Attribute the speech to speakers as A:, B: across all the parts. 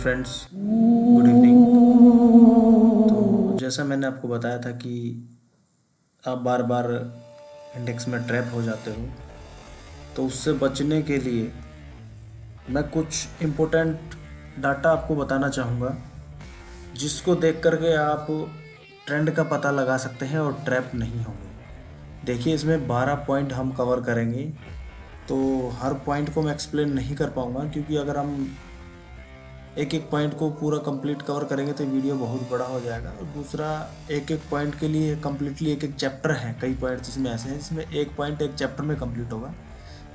A: Friends, good evening. तो जैसा मैंने आपको बताया था कि आप बार बार इंडेक्स में ट्रैप हो जाते हो, तो उससे बचने के लिए मैं कुछ इम्पोर्टेंट डाटा आपको बताना चाहूँगा, जिसको देख करके आप ट्रेंड का पता लगा सकते हैं और ट्रैप नहीं होंगे। देखिए, इसमें 12 पॉइंट हम कवर करेंगे, तो हर पॉइंट को मैं एक्सप्लेन नहीं कर पाऊँगा, क्योंकि अगर हम एक एक पॉइंट को पूरा कंप्लीट कवर करेंगे तो वीडियो बहुत बड़ा हो जाएगा। और दूसरा, एक एक पॉइंट के लिए कम्प्लीटली एक एक चैप्टर है, कई पॉइंट्स इसमें ऐसे हैं जिसमें एक पॉइंट एक चैप्टर में कंप्लीट होगा।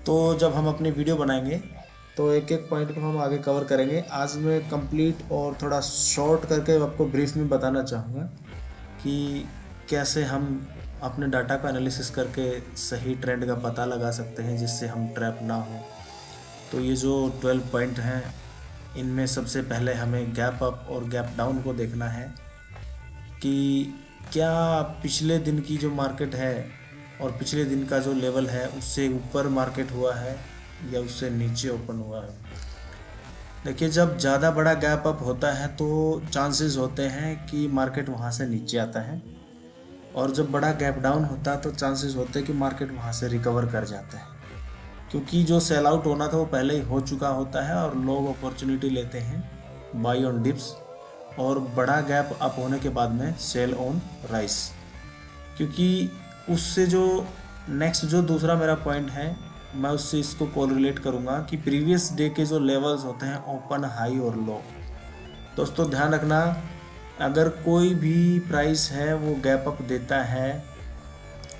A: तो जब हम अपनी वीडियो बनाएंगे तो एक एक पॉइंट को हम आगे कवर करेंगे। आज मैं कंप्लीट और थोड़ा शॉर्ट करके आपको ब्रीफ में बताना चाहूँगा कि कैसे हम अपने डाटा का एनालिसिस करके सही ट्रेंड का पता लगा सकते हैं, जिससे हम ट्रैप ना हो। तो ये जो 12 पॉइंट हैं, इनमें सबसे पहले हमें गैप अप और गैप डाउन को देखना है कि क्या पिछले दिन की जो मार्केट है और पिछले दिन का जो लेवल है उससे ऊपर मार्केट हुआ है या उससे नीचे ओपन हुआ है। देखिए, जब ज़्यादा बड़ा गैप अप होता है तो चांसेस होते हैं कि मार्केट वहाँ से नीचे आता है, और जब बड़ा गैप डाउन होता है तो चांसेस होते हैं कि मार्केट वहाँ से रिकवर कर जाता है, क्योंकि जो सेल आउट होना था वो पहले ही हो चुका होता है और लोग अपॉर्चुनिटी लेते हैं बाई ऑन डिप्स, और बड़ा गैप अप होने के बाद में सेल ऑन राइस। क्योंकि उससे जो नेक्स्ट जो दूसरा मेरा पॉइंट है, मैं उससे इसको कोरिलेट करूँगा कि प्रीवियस डे के जो लेवल्स होते हैं ओपन, हाई और लो। दोस्तों ध्यान रखना, अगर कोई भी प्राइस है वो गैप अप देता है,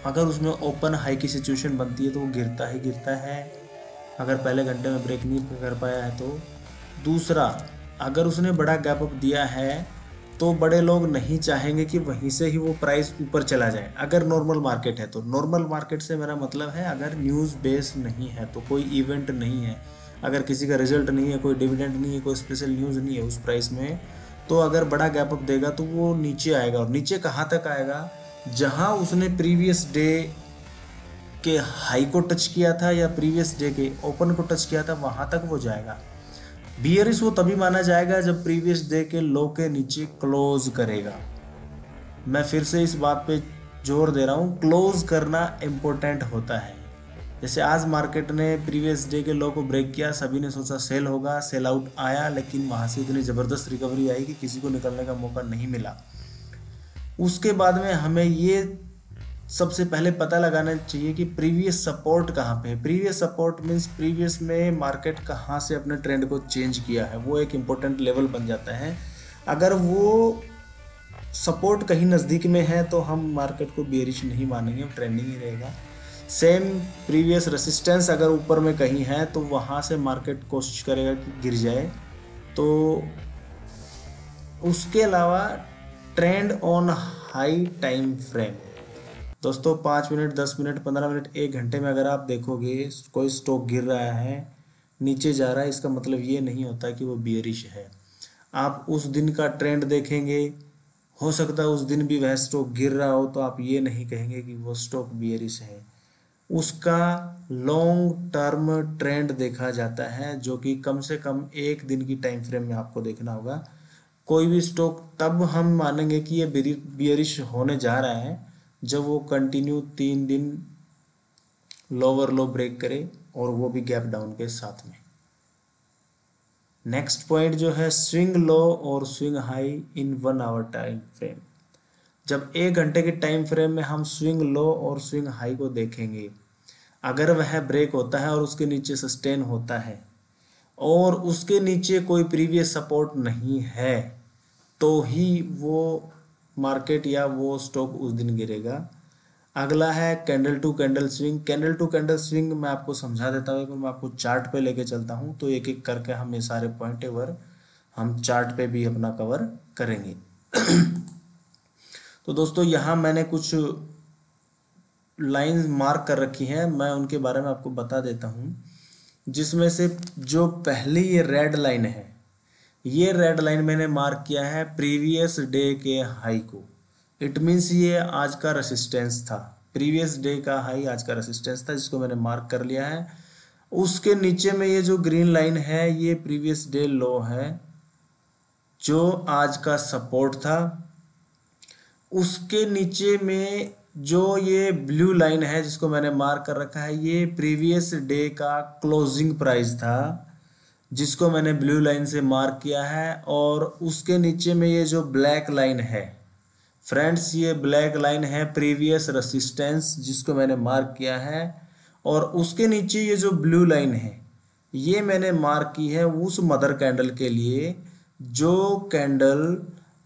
A: अगर उसमें ओपन हाई की सिचुएशन बनती है तो वो गिरता ही गिरता है, अगर पहले घंटे में ब्रेक नहीं कर पाया है तो। दूसरा, अगर उसने बड़ा गैप अप दिया है तो बड़े लोग नहीं चाहेंगे कि वहीं से ही वो प्राइस ऊपर चला जाए। अगर नॉर्मल मार्केट है तो, नॉर्मल मार्केट से मेरा मतलब है अगर न्यूज़ बेस नहीं है तो, कोई इवेंट नहीं है, अगर किसी का रिजल्ट नहीं है, कोई डिविडेंड नहीं है, कोई स्पेशल न्यूज़ नहीं है उस प्राइस में, तो अगर बड़ा गैप अप देगा तो वो नीचे आएगा। और नीचे कहाँ तक आएगा? जहाँ उसने प्रीवियस डे के हाई को टच किया था या प्रीवियस डे के ओपन को टच किया था, वहाँ तक वो जाएगा। बियरिश वो तभी माना जाएगा जब प्रीवियस डे के लो के नीचे क्लोज करेगा। मैं फिर से इस बात पे जोर दे रहा हूँ, क्लोज करना इम्पोर्टेंट होता है। जैसे आज मार्केट ने प्रीवियस डे के लो को ब्रेक किया, सभी ने सोचा सेल होगा, सेल आउट आया, लेकिन वहाँ से इतनी ज़बरदस्त रिकवरी आई कि किसी को निकलने का मौका नहीं मिला। उसके बाद में हमें ये सबसे पहले पता लगाना चाहिए कि प्रीवियस सपोर्ट कहाँ पे है। प्रीवियस सपोर्ट मीन्स प्रीवियस में मार्केट कहाँ से अपने ट्रेंड को चेंज किया है, वो एक इम्पोर्टेंट लेवल बन जाता है। अगर वो सपोर्ट कहीं नज़दीक में है तो हम मार्केट को बेरिश नहीं मानेंगे, ट्रेंडिंग ही रहेगा। सेम प्रीवियस रेसिस्टेंस अगर ऊपर में कहीं है तो वहाँ से मार्केट कोशिश करेगा कि गिर जाए। तो उसके अलावा trend on high time frame, दोस्तों 5 मिनट, 10 मिनट, 15 मिनट, 1 घंटे में अगर आप देखोगे कोई स्टॉक गिर रहा है, नीचे जा रहा है, इसका मतलब ये नहीं होता कि वो बियरिश है। आप उस दिन का ट्रेंड देखेंगे, हो सकता है उस दिन भी वह स्टॉक गिर रहा हो, तो आप ये नहीं कहेंगे कि वो स्टॉक बियरिश है। उसका लॉन्ग टर्म ट्रेंड देखा जाता है, जो कि कम से कम 1 दिन की टाइम फ्रेम में आपको देखना होगा। कोई भी स्टॉक तब हम मानेंगे कि ये बियरिश होने जा रहा है जब वो कंटिन्यू 3 दिन लोअर लो ब्रेक करे, और वो भी गैप डाउन के साथ में। नेक्स्ट पॉइंट जो है स्विंग लो और swing high in 1 hour time frame. जब 1 घंटे के टाइम फ्रेम में हम स्विंग लो और स्विंग हाई को देखेंगे, अगर वह ब्रेक होता है और उसके नीचे सस्टेन होता है और उसके नीचे कोई प्रीवियस सपोर्ट नहीं है, तो ही वो मार्केट या वो स्टॉक उस दिन गिरेगा। अगला है candle to candle swing. Candle to candle swing मैं आपको समझा देता हूँ, मैं आपको चार्ट पे लेके चलता हूँ, तो एक एक करके हम ये सारे पॉइंट वर हम चार्ट पे भी अपना कवर करेंगे। तो दोस्तों यहाँ मैंने कुछ लाइंस मार्क कर रखी हैं, मैं उनके बारे में आपको बता देता हूँ। जिसमें से जो पहली ये रेड लाइन है, ये रेड लाइन मैंने मार्क किया है प्रीवियस डे के हाई को। इट मीन्स ये आज का रेसिस्टेंस था, प्रीवियस डे का हाई आज का रेसिस्टेंस था, जिसको मैंने मार्क कर लिया है। उसके नीचे में ये जो ग्रीन लाइन है ये प्रीवियस डे लो है, जो आज का सपोर्ट था, उसके नीचे में जो ये ब्लू लाइन है जिसको मैंने मार्क कर रखा है, ये प्रीवियस डे का क्लोजिंग प्राइस था जिसको मैंने ब्लू लाइन से मार्क किया है। और उसके नीचे में ये जो ब्लैक लाइन है फ्रेंड्स, ये ब्लैक लाइन है प्रीवियस रेसिस्टेंस जिसको मैंने मार्क किया है। और उसके नीचे ये जो ब्लू लाइन है ये मैंने मार्क की है उस मदर कैंडल के लिए जो कैंडल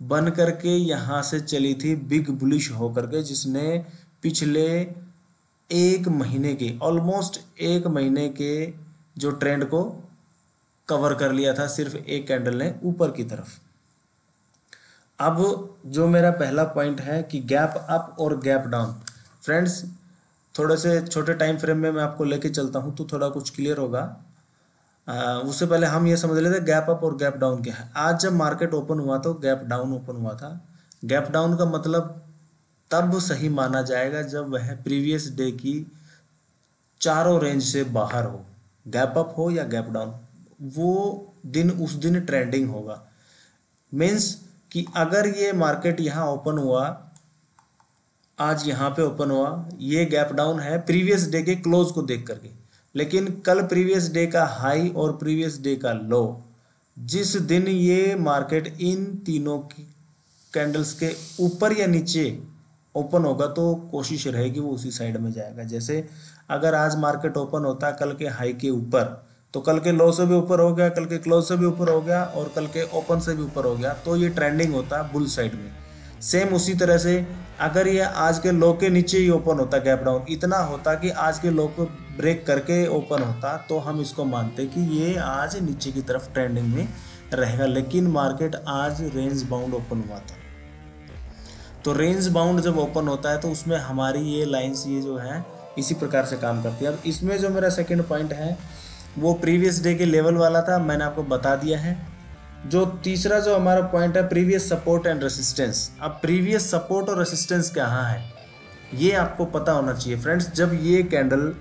A: बन करके यहाँ से चली थी बिग बुलिश होकर के, जिसने पिछले एक महीने के ऑलमोस्ट एक महीने के जो ट्रेंड को कवर कर लिया था सिर्फ एक कैंडल ने ऊपर की तरफ। अब जो मेरा पहला पॉइंट है कि गैप अप और गैप डाउन, फ्रेंड्स थोड़े से छोटे टाइम फ्रेम में मैं आपको लेके चलता हूँ तो थोड़ा कुछ क्लियर होगा। उससे पहले हम ये समझ लेते गैप अप और गैप डाउन क्या है। आज जब मार्केट ओपन हुआ तो गैप डाउन ओपन हुआ था। गैप डाउन का मतलब तब सही माना जाएगा जब वह प्रीवियस डे की चारों रेंज से बाहर हो, गैप अप हो या गैप डाउन, वो दिन उस दिन ट्रेंडिंग होगा। मीन्स कि अगर ये मार्केट यहाँ ओपन हुआ, आज यहाँ पे ओपन हुआ, ये गैप डाउन है प्रीवियस डे के क्लोज को देख करके, लेकिन कल प्रीवियस डे का हाई और प्रीवियस डे का लो, जिस दिन ये मार्केट इन तीनों की कैंडल्स के ऊपर या नीचे ओपन होगा तो कोशिश रहेगी वो उसी साइड में जाएगा। जैसे अगर आज मार्केट ओपन होता कल के हाई के ऊपर तो कल के लो से भी ऊपर हो गया, कल के क्लोज से भी ऊपर हो गया और कल के ओपन से भी ऊपर हो गया, तो ये ट्रेंडिंग होता है बुल साइड में। सेम उसी तरह से अगर ये आज के लो के नीचे ही ओपन होता गैप डाउन, इतना होता कि आज के लो को ब्रेक करके ओपन होता, तो हम इसको मानते कि ये आज नीचे की तरफ ट्रेंडिंग में रहेगा। लेकिन मार्केट आज रेंज बाउंड ओपन हुआ था, तो रेंज बाउंड जब ओपन होता है तो उसमें हमारी ये लाइंस ये जो है इसी प्रकार से काम करती है। अब इसमें जो मेरा सेकंड पॉइंट है वो प्रीवियस डे के लेवल वाला था, मैंने आपको बता दिया है। जो तीसरा जो हमारा पॉइंट है प्रीवियस सपोर्ट एंड रेसिस्टेंस। अब प्रीवियस सपोर्ट और रेसिस्टेंस कहाँ है ये आपको पता होना चाहिए फ्रेंड्स। जब ये कैंडल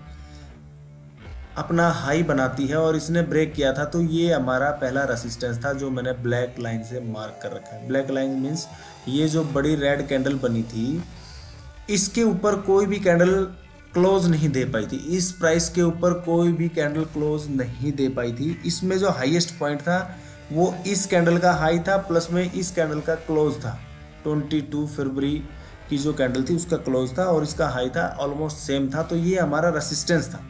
A: अपना हाई बनाती है और इसने ब्रेक किया था तो ये हमारा पहला रेसिस्टेंस था जो मैंने ब्लैक लाइन से मार्क कर रखा है। ब्लैक लाइन मीन्स ये जो बड़ी रेड कैंडल बनी थी इसके ऊपर कोई भी कैंडल क्लोज नहीं दे पाई थी, इस प्राइस के ऊपर कोई भी कैंडल क्लोज नहीं दे पाई थी। इसमें जो हाईएस्ट पॉइंट था वो इस कैंडल का हाई था प्लस में इस कैंडल का क्लोज था। 22 फरवरी की जो कैंडल थी उसका क्लोज था और इसका हाई था ऑलमोस्ट सेम था, तो ये हमारा रेसिस्टेंस था।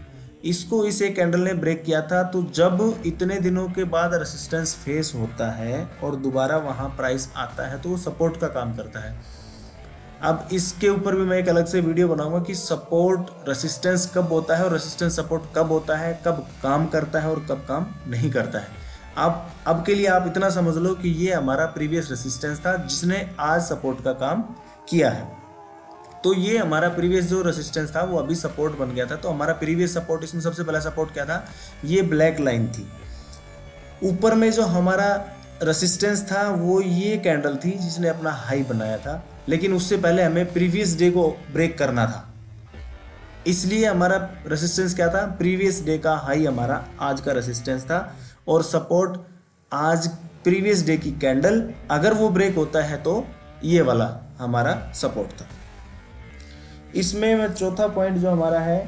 A: इसको इस एक कैंडल ने ब्रेक किया था, तो जब इतने दिनों के बाद रेसिस्टेंस फेस होता है और दोबारा वहाँ प्राइस आता है तो वो सपोर्ट का काम करता है। अब इसके ऊपर भी मैं एक अलग से वीडियो बनाऊंगा कि सपोर्ट रेसिस्टेंस कब होता है और रेसिस्टेंस सपोर्ट कब होता है, कब काम करता है और कब काम नहीं करता है। अब के लिए आप इतना समझ लो कि ये हमारा प्रीवियस रेसिस्टेंस था जिसने आज सपोर्ट का काम किया है। तो ये हमारा प्रीवियस जो रेसिस्टेंस था वो अभी सपोर्ट बन गया था। तो हमारा प्रीवियस सपोर्ट, इसमें सबसे पहला सपोर्ट क्या था, ये ब्लैक लाइन थी। ऊपर में जो हमारा रेसिस्टेंस था वो ये कैंडल थी जिसने अपना हाई बनाया था, लेकिन उससे पहले हमें प्रीवियस डे को ब्रेक करना था। इसलिए हमारा रेसिस्टेंस क्या था, प्रीवियस डे का हाई हमारा आज का रेसिस्टेंस था और सपोर्ट आज प्रीवियस डे की कैंडल, अगर वो ब्रेक होता है तो ये वाला हमारा सपोर्ट था। इसमें चौथा पॉइंट जो हमारा है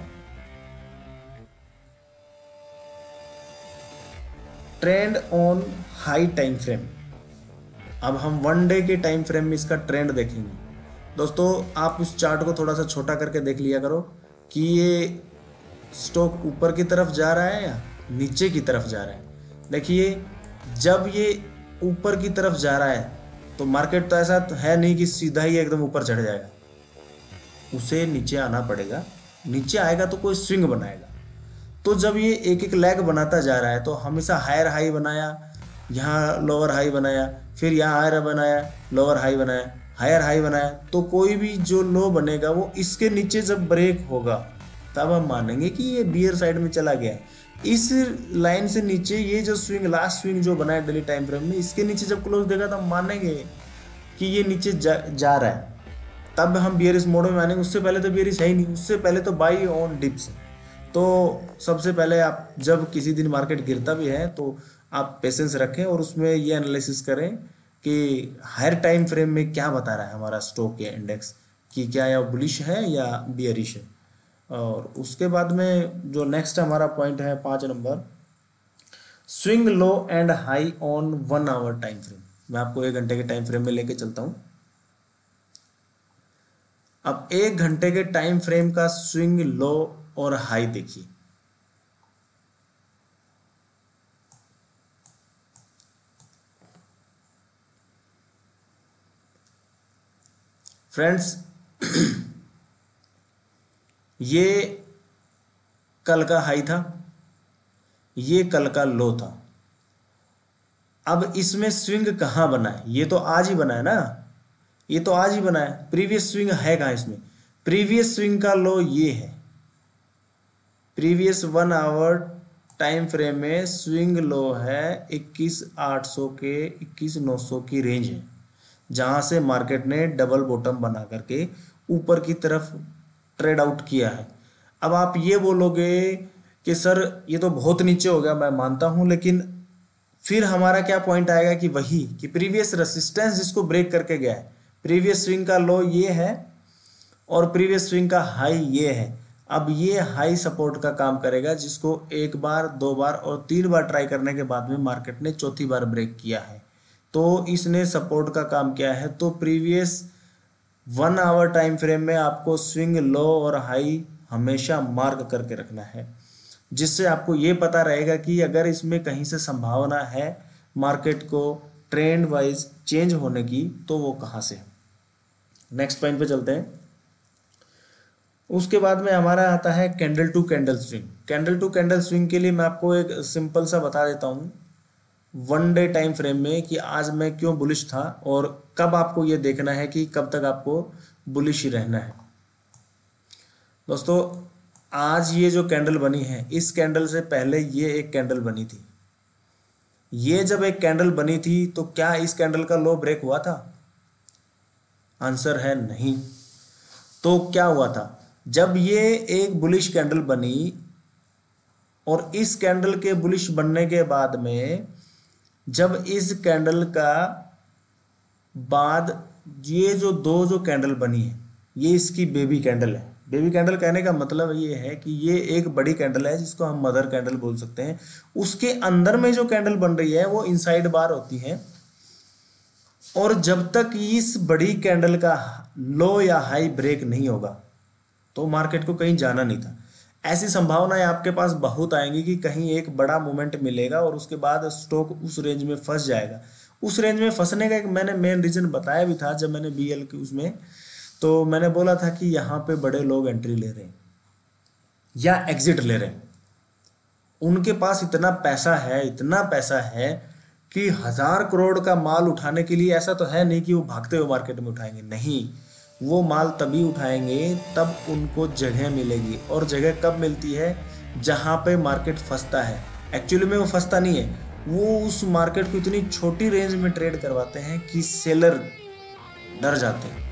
A: trend on high time frame. अब हम 1 डे के टाइम फ्रेम में इसका ट्रेंड देखेंगे। दोस्तों आप उस चार्ट को थोड़ा सा छोटा करके देख लिया करो कि ये स्टॉक ऊपर की तरफ जा रहा है या नीचे की तरफ जा रहा है। देखिए जब ये ऊपर की तरफ जा रहा है तो मार्केट तो ऐसा है नहीं कि सीधा ही एकदम ऊपर चढ़ जाएगा, उसे नीचे आना पड़ेगा। नीचे आएगा तो कोई स्विंग बनाएगा। तो जब ये एक एक लेग बनाता जा रहा है तो हमेशा हायर हाई बनाया, यहाँ लोअर हाई बनाया, फिर यहाँ हायर बनाया, लोअर हाई बनाया, हायर हाई बनाया, तो कोई भी जो लो बनेगा वो इसके नीचे जब ब्रेक होगा तब हम मानेंगे कि ये बियर साइड में चला गया है। इस लाइन से नीचे ये जो स्विंग, लास्ट स्विंग जो बना है डेली टाइम फ्रेम में, इसके नीचे जब क्लोज देगा तब मानेंगे कि ये नीचे जा रहा है, तब हम बियरिश मोड में मानेंगे। उससे पहले तो बियरिश है ही नहीं, उससे पहले तो बाई ऑन डिप्स। तो सबसे पहले आप जब किसी दिन मार्केट गिरता भी है तो आप पेशेंस रखें और उसमें ये एनालिसिस करें कि हायर टाइम फ्रेम में क्या बता रहा है हमारा स्टॉक या इंडेक्स, कि क्या यह बुलिश है या बियरिश है। और उसके बाद में जो नेक्स्ट हमारा पॉइंट है 5 number, swing low and high on 1 hour time frame. मैं आपको 1 घंटे के टाइम फ्रेम में लेके चलता हूं। अब 1 घंटे के टाइम फ्रेम का स्विंग लो और हाई देखिए। फ्रेंड्स ये कल का हाई था, ये कल का लो था। अब इसमें स्विंग कहाँ बना है? ये तो आज ही बना है ना, ये तो आज ही बना है। प्रीवियस स्विंग है कहाँ इसमें? प्रीवियस स्विंग का लो ये है। प्रीवियस 1 आवर टाइम फ्रेम में स्विंग लो है 21,800 के 21,900 की रेंज है, जहां से मार्केट ने डबल बॉटम बना करके ऊपर की तरफ ट्रेड आउट किया है। अब आप ये बोलोगे कि सर ये तो बहुत नीचे हो गया, मैं मानता हूं, लेकिन फिर हमारा क्या पॉइंट आएगा कि वही कि प्रीवियस रेसिस्टेंस जिसको ब्रेक करके गया है, प्रीवियस स्विंग का लो ये है और प्रीवियस स्विंग का हाई ये है। अब ये हाई सपोर्ट का काम करेगा, जिसको 1 बार 2 बार और 3 बार ट्राई करने के बाद में मार्केट ने चौथी बार ब्रेक किया है, तो इसने सपोर्ट का काम किया है। तो प्रीवियस 1 आवर टाइम फ्रेम में आपको स्विंग लो और हाई हमेशा मार्क करके रखना है, जिससे आपको ये पता रहेगा कि अगर इसमें कहीं से संभावना है मार्केट को ट्रेंड वाइज चेंज होने की, तो वो कहाँ से है। नेक्स्ट पॉइंट पे चलते हैं। उसके बाद में हमारा आता है candle to candle swing. Candle to candle swing के लिए मैं आपको एक सिंपल सा बता देता हूँ 1 डे टाइम फ्रेम में कि आज मैं क्यों बुलिश था और कब आपको ये देखना है कि कब तक आपको बुलिश ही रहना है। दोस्तों, आज ये जो कैंडल बनी है, इस कैंडल से पहले ये एक कैंडल बनी थी। ये जब एक कैंडल बनी थी तो क्या इस कैंडल का लो ब्रेक हुआ था? आंसर है नहीं। तो क्या हुआ था? जब ये एक बुलिश कैंडल बनी और इस कैंडल के बुलिश बनने के बाद में जब इस कैंडल का बाद ये जो कैंडल बनी है, ये इसकी बेबी कैंडल है। बेबी कैंडल कहने का मतलब ये है कि ये एक बड़ी कैंडल है जिसको हम मदर कैंडल बोल सकते हैं। उसके अंदर में जो कैंडल बन रही है वो इनसाइड बार होती है, और जब तक इस बड़ी कैंडल का लो या हाई ब्रेक नहीं होगा तो मार्केट को कहीं जाना नहीं था। ऐसी संभावनाएं आपके पास बहुत आएंगी कि कहीं एक बड़ा मूवमेंट मिलेगा और उसके बाद स्टॉक उस रेंज में फंस जाएगा। उस रेंज में फंसने का एक मैंने मेन रीजन बताया भी था जब मैंने बीएल की उसमें, तो मैंने बोला था कि यहाँ पे बड़े लोग एंट्री ले रहे हैं या एग्जिट ले रहे हैं। उनके पास इतना पैसा है कि 1,000 करोड़ का माल उठाने के लिए ऐसा तो है नहीं कि वो भागते हुए मार्केट में उठाएंगे। नहीं, वो माल तभी उठाएंगे तब उनको जगह मिलेगी। और जगह कब मिलती है? जहां पे मार्केट फंसता है। एक्चुअली में वो फंसता नहीं है, वो उस मार्केट को इतनी छोटी रेंज में ट्रेड करवाते हैं कि सेलर डर जाते हैं,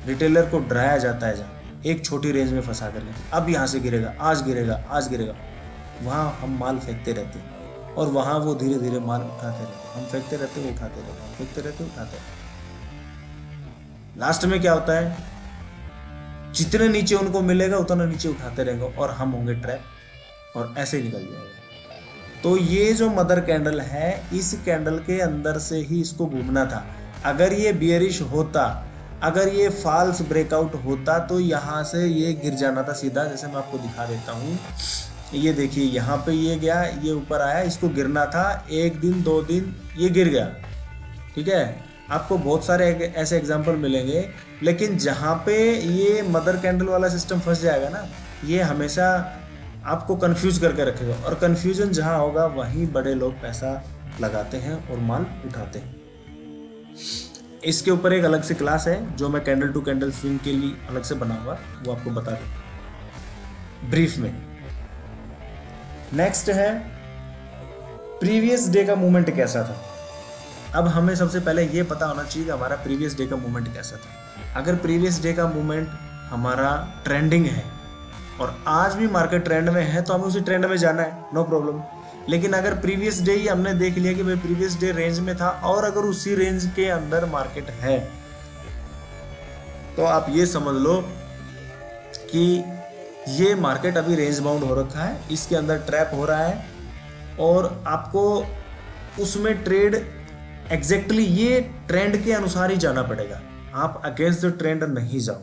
A: रिटेलर को डराया जाता है। जहाँ एक छोटी रेंज में फंसा करके, अब यहाँ से गिरेगा, आज गिरेगा, वहाँ हम माल फेंकते रहते हैं और वहाँ वो धीरे धीरे माल उठाते रहते हैं। हम फेंकते रहते हैं, उठाते रहते हैं, फेंकते रहते हैं, उठाते रहते हैं। लास्ट में क्या होता है? जितने नीचे उनको मिलेगा उतना नीचे उठाते रहेंगे और हम होंगे ट्रैप और ऐसे ही निकल जाएगा। तो ये जो मदर कैंडल है, इस कैंडल के अंदर से ही इसको घूमना था। अगर ये बियरिश होता, अगर ये फॉल्स ब्रेकआउट होता तो यहाँ से ये गिर जाना था सीधा। जैसे मैं आपको दिखा देता हूँ, ये देखिए यहाँ पे ये गया, ये ऊपर आया, इसको गिरना था 1 दिन 2 दिन, ये गिर गया। ठीक है, आपको बहुत सारे ऐसे एग्जाम्पल मिलेंगे, लेकिन जहाँ पे ये मदर कैंडल वाला सिस्टम फंस जाएगा ना, ये हमेशा आपको कंफ्यूज करके रखेगा, और कंफ्यूजन जहाँ होगा वहीं बड़े लोग पैसा लगाते हैं और माल उठाते हैं। इसके ऊपर एक अलग से क्लास है जो मैं कैंडल टू कैंडल स्विंग के लिए अलग से बनाऊंगा, वो आपको बता दूँ ब्रीफ में। नेक्स्ट है प्रीवियस डे का मूवमेंट कैसा था। अब हमें सबसे पहले ये पता होना चाहिए कि हमारा प्रीवियस डे का मूवमेंट कैसा था। अगर प्रीवियस डे का मूवमेंट हमारा ट्रेंडिंग है और आज भी मार्केट ट्रेंड में है तो हमें उसी ट्रेंड में जाना है, नो प्रॉब्लम। लेकिन अगर प्रीवियस डे ही हमने देख लिया कि भाई प्रीवियस डे रेंज में था और अगर उसी रेंज के अंदर मार्केट है, तो आप ये समझ लो कि ये मार्केट अभी रेंज बाउंड हो रखा है, इसके अंदर ट्रैप हो रहा है और आपको उसमें ट्रेड एग्जैक्टली ये ट्रेंड के अनुसार ही जाना पड़ेगा। आप अगेंस्ट द ट्रेंड नहीं जाओ।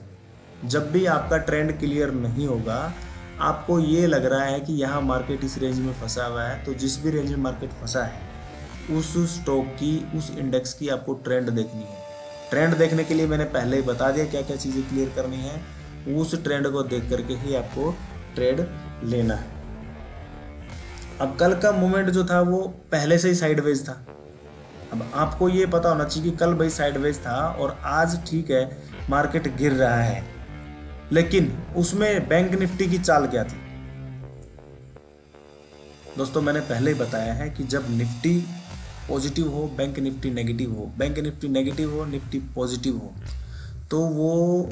A: जब भी आपका ट्रेंड क्लियर नहीं होगा, आपको ये लग रहा है कि यहाँ मार्केट इस रेंज में फंसा हुआ है, तो जिस भी रेंज में मार्केट फंसा है उस स्टॉक की, उस इंडेक्स की आपको ट्रेंड देखनी है। ट्रेंड देखने के लिए मैंने पहले ही बता दिया क्या क्या चीज़ें क्लियर करनी है। उस ट्रेंड को देख करके ही आपको ट्रेड लेना है। अब कल का मूवमेंट जो था वो पहले से ही साइडवेज था। अब आपको ये पता होना चाहिए कि कल भाई साइडवेज था और आज ठीक है मार्केट गिर रहा है, लेकिन उसमें बैंक निफ्टी की चाल क्या थी? दोस्तों मैंने पहले ही बताया है कि जब निफ्टी पॉजिटिव हो, बैंक निफ्टी नेगेटिव हो, बैंक निफ्टी नेगेटिव हो, निफ्टी पॉजिटिव हो, तो वो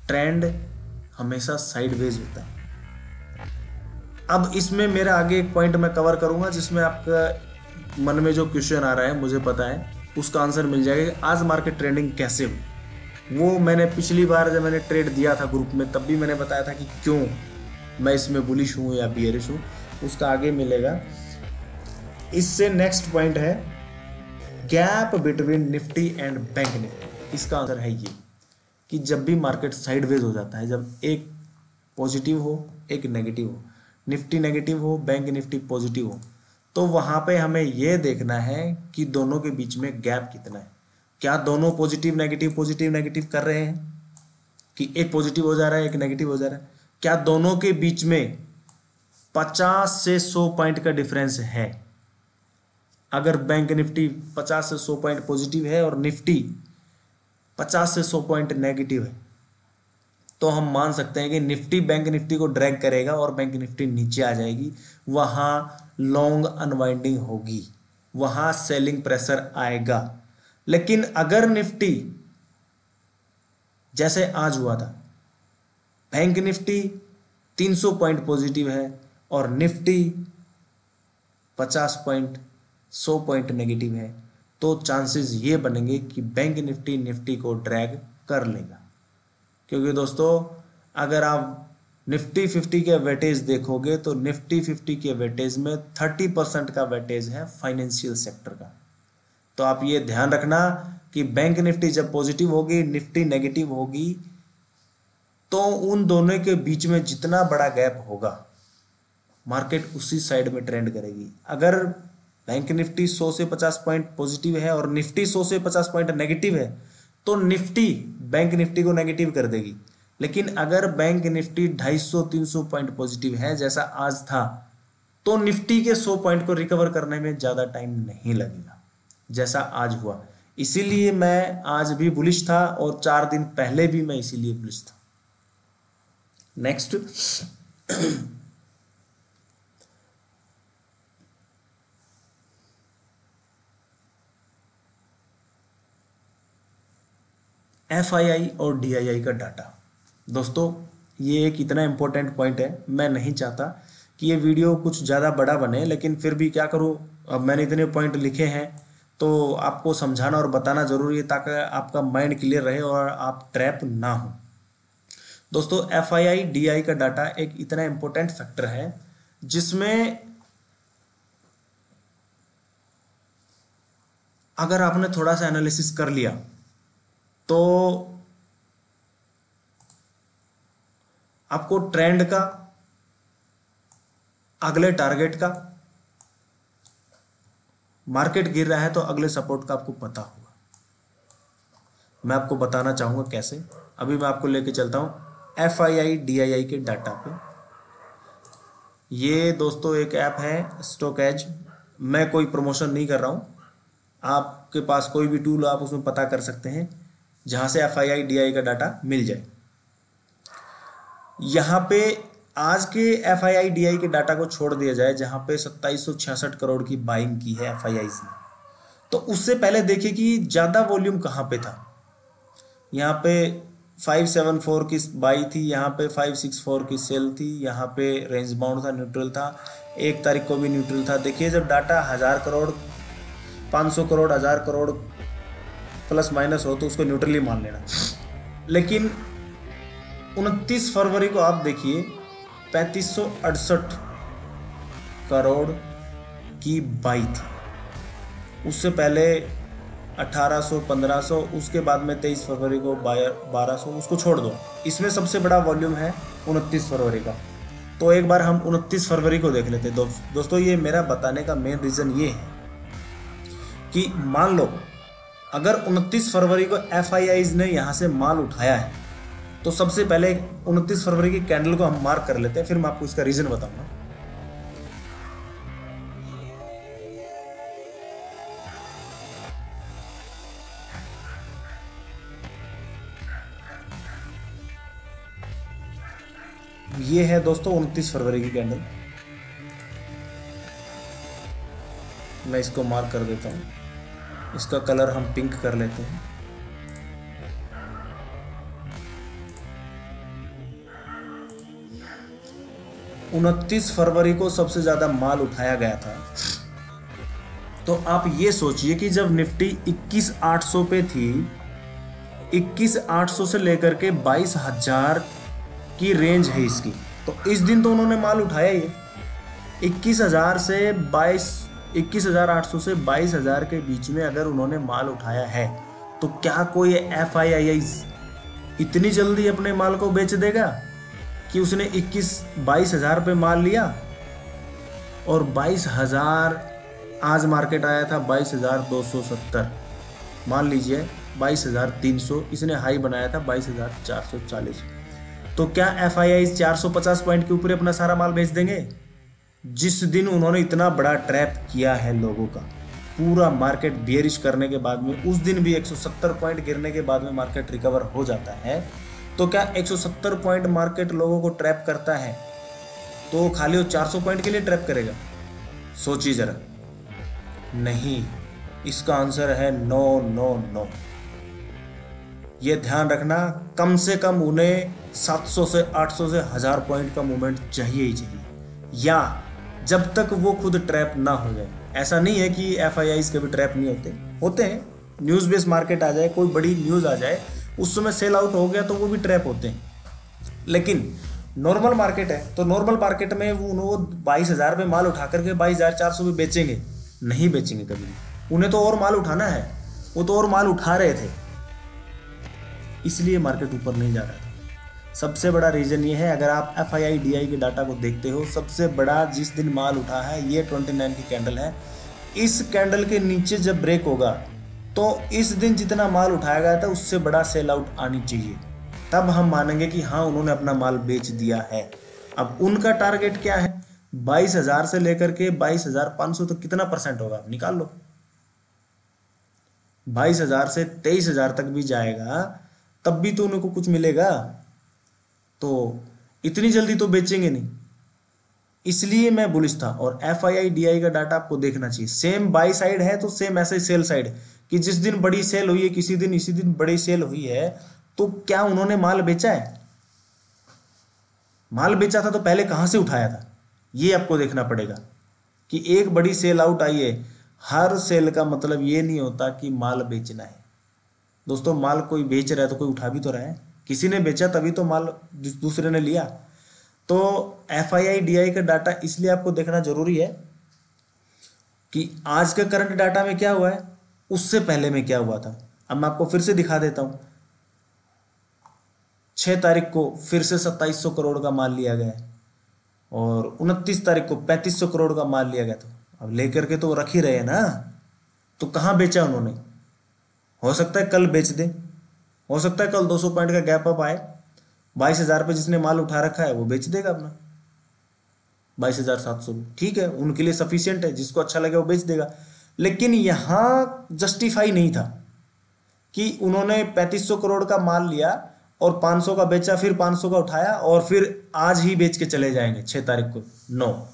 A: ट्रेंड हमेशा साइडवेज होता है। अब इसमें मेरा आगे एक पॉइंट मैं कवर करूंगा जिसमें आपका मन में जो क्वेश्चन आ रहा है मुझे पता है, उसका आंसर मिल जाएगा। आज मार्केट ट्रेंडिंग कैसे हुई, वो मैंने पिछली बार जब मैंने ट्रेड दिया था ग्रुप में तब भी मैंने बताया था कि क्यों मैं इसमें बुलिश हूँ या बियरिश हूँ, उसका आगे मिलेगा। इससे नेक्स्ट पॉइंट है gap between Nifty and bank Nifty. इसका आंसर है ये कि जब भी मार्केट साइडवेज हो जाता है, जब एक पॉजिटिव हो एक नेगेटिव हो, निफ्टी नेगेटिव हो बैंक निफ्टी पॉजिटिव हो, तो वहाँ पे हमें ये देखना है कि दोनों के बीच में गैप कितना है। क्या दोनों पॉजिटिव नेगेटिव कर रहे हैं कि एक पॉजिटिव हो जा रहा है एक नेगेटिव हो जा रहा है? क्या दोनों के बीच में 50 से 100 पॉइंट का डिफरेंस है? अगर बैंक निफ्टी 50 से 100 पॉइंट पॉजिटिव है और निफ्टी 50 से 100 पॉइंट नेगेटिव है, तो हम मान सकते हैं कि निफ्टी बैंक निफ्टी को ड्रैग करेगा और बैंक निफ्टी नीचे आ जाएगी। वहां लॉन्ग अनवाइंडिंग होगी, वहां सेलिंग प्रेशर आएगा। लेकिन अगर निफ्टी जैसे आज हुआ था, बैंक निफ्टी 300 पॉइंट पॉजिटिव है और निफ्टी 50 पॉइंट 100 पॉइंट नेगेटिव है, तो चांसेस ये बनेंगे कि बैंक निफ्टी निफ्टी को ड्रैग कर लेगा। क्योंकि दोस्तों अगर आप निफ्टी 50 के वेटेज देखोगे तो निफ्टी 50 के वेटेज में 30% का वेटेज है फाइनेंशियल सेक्टर का। तो आप ये ध्यान रखना कि बैंक निफ्टी जब पॉजिटिव होगी निफ्टी नेगेटिव होगी, तो उन दोनों के बीच में जितना बड़ा गैप होगा मार्केट उसी साइड में ट्रेंड करेगी। अगर बैंक निफ्टी 100 से 50 पॉइंट पॉजिटिव है और निफ्टी 100 से 50 पॉइंट नेगेटिव है, तो निफ्टी बैंक निफ्टी को नेगेटिव कर देगी। लेकिन अगर बैंक निफ्टी 250-300 पॉइंट पॉजिटिव है जैसा आज था, तो निफ्टी के 100 पॉइंट को रिकवर करने में ज़्यादा टाइम नहीं लगेगा जैसा आज हुआ। इसीलिए मैं आज भी बुलिश था और 4 दिन पहले भी मैं इसीलिए बुलिश था। नेक्स्ट FII और DII का डाटा। दोस्तों ये एक इतना इम्पोर्टेंट पॉइंट है, मैं नहीं चाहता कि ये वीडियो कुछ ज़्यादा बड़ा बने, लेकिन फिर भी क्या करूँ, अब मैंने इतने पॉइंट लिखे हैं तो आपको समझाना और बताना ज़रूरी है ताकि आपका माइंड क्लियर रहे और आप ट्रैप ना हो। दोस्तों FII DI का डाटा एक इतना इम्पोर्टेंट फैक्टर है जिसमें अगर आपने थोड़ा सा एनालिसिस कर लिया तो आपको ट्रेंड का, अगले टारगेट का, मार्केट गिर रहा है तो अगले सपोर्ट का आपको पता होगा। मैं आपको बताना चाहूंगा कैसे। अभी मैं आपको लेके चलता हूं FII DII के डाटा पे। ये दोस्तों एक ऐप है स्टॉकेज, मैं कोई प्रमोशन नहीं कर रहा हूं, आपके पास कोई भी टूल आप उसमें पता कर सकते हैं जहां से FII DII का डाटा मिल जाए। यहाँ पे आज के FII DI के डाटा को छोड़ दिया जाए जहाँ पे 2766 करोड़ की बाइंग की है FIIs ने, तो उससे पहले देखिए कि ज़्यादा वॉल्यूम कहाँ पे था। यहाँ पे 574 की बाई थी, यहाँ पे 564 की सेल थी, यहाँ पे रेंज बाउंड था, न्यूट्रल था, 1 तारीख को भी न्यूट्रल था। देखिए जब data 1000 crore, 500 crore, 1000 crore plus minus हो तो उसको न्यूट्रल ही मान लेना। लेकिन 29 फरवरी को आप देखिए 3568 करोड़ की बाई थी। उससे पहले 1800, 1500, उसके बाद में 23 फरवरी को 1200, उसको छोड़ दो। इसमें सबसे बड़ा वॉल्यूम है 29 फरवरी का। तो एक बार हम 29 फरवरी को देख लेते हैं। दोस्तों ये मेरा बताने का मेन रीज़न ये है कि मान लो अगर 29 फरवरी को FIIs ने यहाँ से माल उठाया है तो सबसे पहले 29 फरवरी की कैंडल को हम मार्क कर लेते हैं, फिर मैं आपको इसका रीज़न बताऊंगा। ये है दोस्तों 29 फरवरी की कैंडल। मैं इसको मार्क कर देता हूँ। इसका कलर हम पिंक कर लेते हैं। उनतीस फरवरी को सबसे ज्यादा माल उठाया गया था। तो आप ये सोचिए कि जब निफ्टी 21,800 पे थी, 21,800 से लेकर के 22,000 की रेंज है इसकी, तो इस दिन तो उन्होंने माल उठाया ही। 21,000 से 21,800 से 22,000 के बीच में अगर उन्होंने माल उठाया है तो क्या कोई FII इतनी जल्दी अपने माल को बेच देगा कि उसने 22,000 पे माल लिया और 22,000 आज मार्केट आया था 22,270, मान लीजिए 22,300 इसने हाई बनाया था 22,440। तो क्या FII 450 पॉइंट के ऊपर अपना सारा माल बेच देंगे? जिस दिन उन्होंने इतना बड़ा ट्रैप किया है लोगों का, पूरा मार्केट बियरिश करने के बाद में, उस दिन भी 170 पॉइंट गिरने के बाद में मार्केट रिकवर हो जाता है। तो क्या 170 पॉइंट मार्केट लोगों को ट्रैप करता है तो खाली वो 400 पॉइंट के लिए ट्रैप करेगा? सोचिए जरा। नहीं, इसका आंसर है नो नो नो। ये ध्यान रखना, कम से कम उन्हें 700 से 800 से 1000 पॉइंट का मूवमेंट चाहिए ही चाहिए, या जब तक वो खुद ट्रैप ना हो जाए। ऐसा नहीं है कि FIIs के भी ट्रैप नहीं होते हैं। न्यूज़ बेस्ड मार्केट आ जाए, कोई बड़ी न्यूज़ आ जाए, उस समय सेल आउट हो गया तो वो भी ट्रैप होते हैं। लेकिन नॉर्मल मार्केट है तो नॉर्मल मार्केट में वो 22,000 पे माल उठा करके 22,400 पे बेचेंगे? नहीं बेचेंगे कभी। उन्हें तो और माल उठाना है, वो तो और माल उठा रहे थे, इसलिए मार्केट ऊपर नहीं जा रहा था। सबसे बड़ा रीज़न ये है, अगर आप FII DI के डाटा को देखते हो, सबसे बड़ा जिस दिन माल उठा है ये 29 की कैंडल है। इस कैंडल के नीचे जब ब्रेक होगा तो इस दिन जितना माल उठाया गया था उससे बड़ा सेल आउट आनी चाहिए, तब हम मानेंगे कि हाँ उन्होंने अपना माल बेच दिया है। अब उनका टारगेट क्या है? 22,000 से लेकर के 22,500 तो कितना परसेंट होगा, आप निकाल लो। 22,000 से 23,000 तक भी जाएगा तब भी तो उनको कुछ मिलेगा, तो इतनी जल्दी तो बेचेंगे नहीं। इसलिए मैं बुलिश था। और FII DI का डाटा आपको देखना चाहिए। सेम बाई साइड है तो सेम ऐसे सेल साइड, कि जिस दिन बड़ी सेल हुई है किसी दिन, इसी दिन बड़ी सेल हुई है, तो क्या उन्होंने माल बेचा है? माल बेचा था तो पहले कहां से उठाया था, ये आपको देखना पड़ेगा। कि एक बड़ी सेल आउट आई है, हर सेल का मतलब ये नहीं होता कि माल बेचना है। दोस्तों माल कोई बेच रहा है तो कोई उठा भी तो रहा है, किसी ने बेचा तभी तो माल दूसरे ने लिया। तो FII DI का डाटा इसलिए आपको देखना जरूरी है कि आज के करंट डाटा में क्या हुआ है, उससे पहले में क्या हुआ था। अब मैं आपको फिर से दिखा देता हूं। 6 तारीख को फिर से 2700 करोड़ का माल लिया गया है और 29 तारीख को 3500 करोड़ का माल लिया गया था। अब लेकर के तो रख ही रहे हैं ना, तो कहां बेचा उन्होंने? हो सकता है कल बेच दे, हो सकता है कल 200 पॉइंट का गैप अप आए, 22,000 पे जिसने माल उठा रखा है वो बेच देगा अपना 22,700, ठीक है, उनके लिए सफिशियंट है, जिसको अच्छा लगे वो बेच देगा। लेकिन यहां जस्टिफाई नहीं था कि उन्होंने 3500 करोड़ का माल लिया और 500 का बेचा, फिर 500 का उठाया और फिर आज ही बेच के चले जाएंगे 6 तारीख को। नो,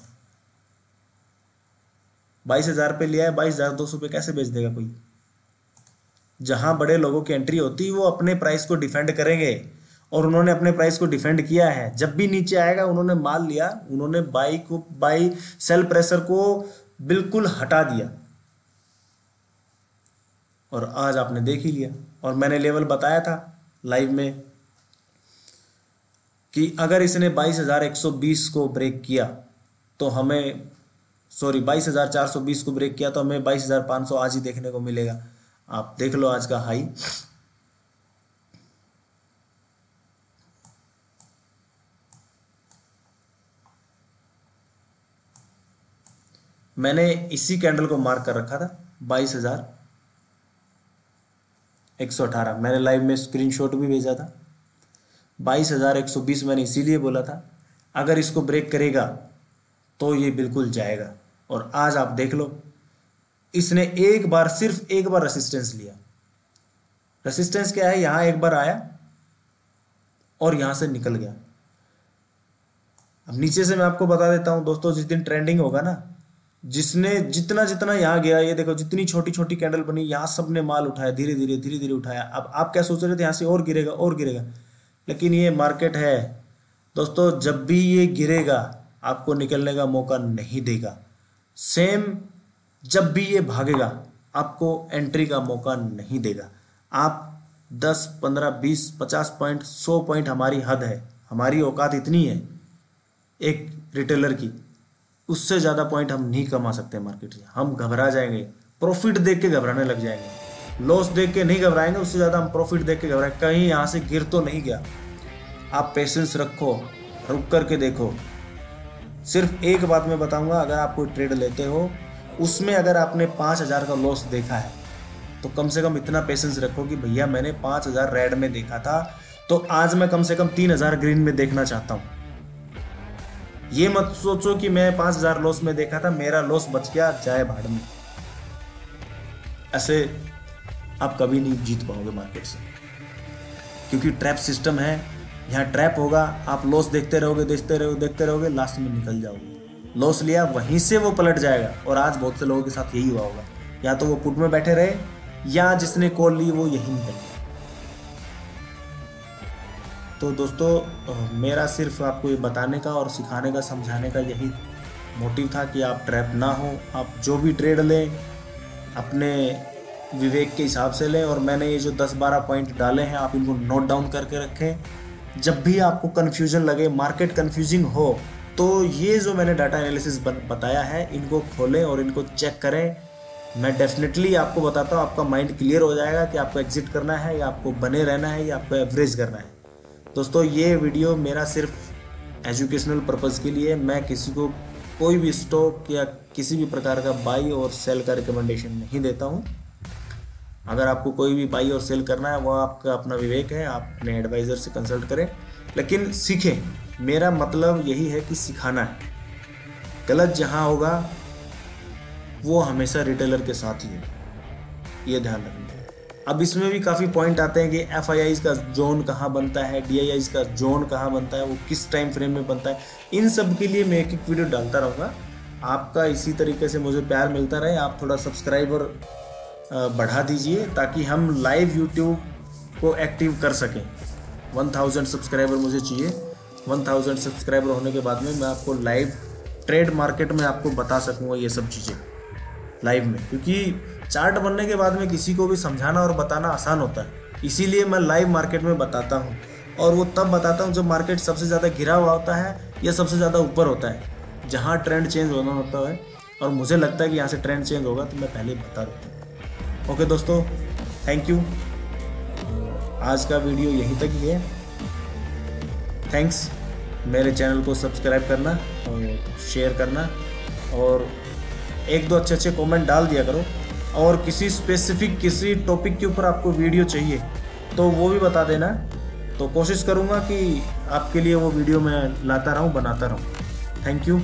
A: 22,000 पे लिया है, 22,200 पे कैसे बेच देगा कोई? जहां बड़े लोगों की एंट्री होती है वो अपने प्राइस को डिफेंड करेंगे और उन्होंने अपने प्राइस को डिफेंड किया है। जब भी नीचे आएगा उन्होंने माल लिया, उन्होंने बाई सेल प्रेशर को बिल्कुल हटा दिया और आज आपने देख ही लिया। और मैंने लेवल बताया था लाइव में कि अगर इसने 22,120 को ब्रेक किया तो हमें 22,420 को ब्रेक किया तो हमें 22,500 आज ही देखने को मिलेगा। आप देख लो आज का हाई। मैंने इसी कैंडल को मार्क कर रखा था 22,118। मैंने लाइव में स्क्रीनशॉट भी भेजा था। 22,120 मैंने इसीलिए बोला था अगर इसको ब्रेक करेगा तो ये बिल्कुल जाएगा। और आज आप देख लो, इसने सिर्फ एक बार रेसिस्टेंस लिया। रेसिस्टेंस क्या है, यहां एक बार आया और यहां से निकल गया। अब नीचे से मैं आपको बता देता हूं दोस्तों, जिस दिन ट्रेंडिंग होगा ना, जिसने जितना जितना यहां गया, ये देखो जितनी छोटी छोटी कैंडल बनी, यहां सबने माल उठाया, धीरे धीरे उठाया। अब आप क्या सोच रहे थे, यहां से और गिरेगा और गिरेगा, लेकिन ये मार्केट है दोस्तों, जब भी ये गिरेगा आपको निकलने का मौका नहीं देगा। सेम जब भी ये भागेगा आपको एंट्री का मौका नहीं देगा। आप 10, 15, 20, 50 पॉइंट, 100 पॉइंट हमारी हद है, हमारी औकात इतनी है एक रिटेलर की, उससे ज़्यादा पॉइंट हम नहीं कमा सकते मार्केट से। हम घबरा जाएंगे, प्रॉफिट देख के घबराने लग जाएंगे। लॉस देख के नहीं घबराएंगे, उससे ज़्यादा हम प्रॉफिट देख के घबराएंगे, कहीं यहाँ से गिर तो नहीं गया। आप पेशेंस रखो, रुक करके देखो। सिर्फ एक बात मैं बताऊंगा, अगर आप कोई ट्रेड लेते हो उसमें अगर आपने 5,000 का लॉस देखा है तो कम से कम इतना पेशेंस रखो कि भैया मैंने 5,000 रेड में देखा था तो आज मैं कम से कम 3,000 ग्रीन में देखना चाहता हूँ। ये मत सोचो कि मैं 5,000 लॉस में देखा था, मेरा लॉस बच गया, जाए भाड़ में। ऐसे आप कभी नहीं जीत पाओगे मार्केट से, क्योंकि ट्रैप सिस्टम है। यहाँ ट्रैप होगा, आप लॉस देखते रहोगे, लास्ट में निकल जाओगे। लॉस लिया वहीं से वो पलट जाएगा। और आज बहुत से लोगों के साथ यही हुआ होगा, या तो वो पुट में बैठे रहे या जिसने कॉल ली वो यही निकल गया। तो दोस्तों मेरा सिर्फ आपको ये बताने का और सिखाने का, समझाने का यही मोटिव था कि आप ट्रैप ना हो। आप जो भी ट्रेड लें अपने विवेक के हिसाब से लें। और मैंने ये जो 10-12 पॉइंट डाले हैं आप इनको नोट डाउन करके रखें। जब भी आपको कन्फ्यूजन लगे, मार्केट कन्फ्यूजिंग हो, तो ये जो मैंने डाटा एनालिसिस बताया है इनको खोलें और इनको चेक करें। मैं डेफिनेटली आपको बताता हूँ, आपका माइंड क्लियर हो जाएगा कि आपको एग्जिट करना है या आपको बने रहना है या आपको एवरेज करना है। दोस्तों ये वीडियो मेरा सिर्फ एजुकेशनल पर्पज़ के लिए, मैं किसी को कोई भी स्टॉक या किसी भी प्रकार का बाई और सेल का रिकमेंडेशन नहीं देता हूँ। अगर आपको कोई भी बाई और सेल करना है वो आपका अपना विवेक है, आप अपने एडवाइज़र से कंसल्ट करें, लेकिन सीखें। मेरा मतलब यही है कि सिखाना है। गलत जहाँ होगा वो हमेशा रिटेलर के साथ ही है, ये ध्यान रखना। अब इसमें भी काफ़ी पॉइंट आते हैं कि FIIs का जोन कहाँ बनता है, DIIs का जोन कहाँ बनता है, वो किस टाइम फ्रेम में बनता है। इन सब के लिए मैं एक एक वीडियो डालता रहूँगा। आपका इसी तरीके से मुझे प्यार मिलता रहे। आप थोड़ा सब्सक्राइबर बढ़ा दीजिए ताकि हम लाइव यूट्यूब को एक्टिव कर सकें। 1000 सब्सक्राइबर मुझे चाहिए। 1000 सब्सक्राइबर होने के बाद में मैं आपको लाइव ट्रेड मार्केट में आपको बता सकूँगा ये सब चीज़ें लाइव में, क्योंकि चार्ट बनने के बाद में किसी को भी समझाना और बताना आसान होता है। इसीलिए मैं लाइव मार्केट में बताता हूँ, और वो तब बताता हूँ जब मार्केट सबसे ज़्यादा गिरा हुआ होता है या सबसे ज़्यादा ऊपर होता है, जहाँ ट्रेंड चेंज होना होता है और मुझे लगता है कि यहाँ से ट्रेंड चेंज होगा, तो मैं पहले ही बता देता हूँ। ओके दोस्तों, थैंक यू। आज का वीडियो यहीं तक ही है। थैंक्स। मेरे चैनल को सब्सक्राइब करना और शेयर करना, और एक दो अच्छे कमेंट डाल दिया करो। और किसी स्पेसिफिक किसी टॉपिक के ऊपर आपको वीडियो चाहिए तो वो भी बता देना, तो कोशिश करूँगा कि आपके लिए वो वीडियो मैं लाता रहूँ, बनाता रहूँ। Thank you.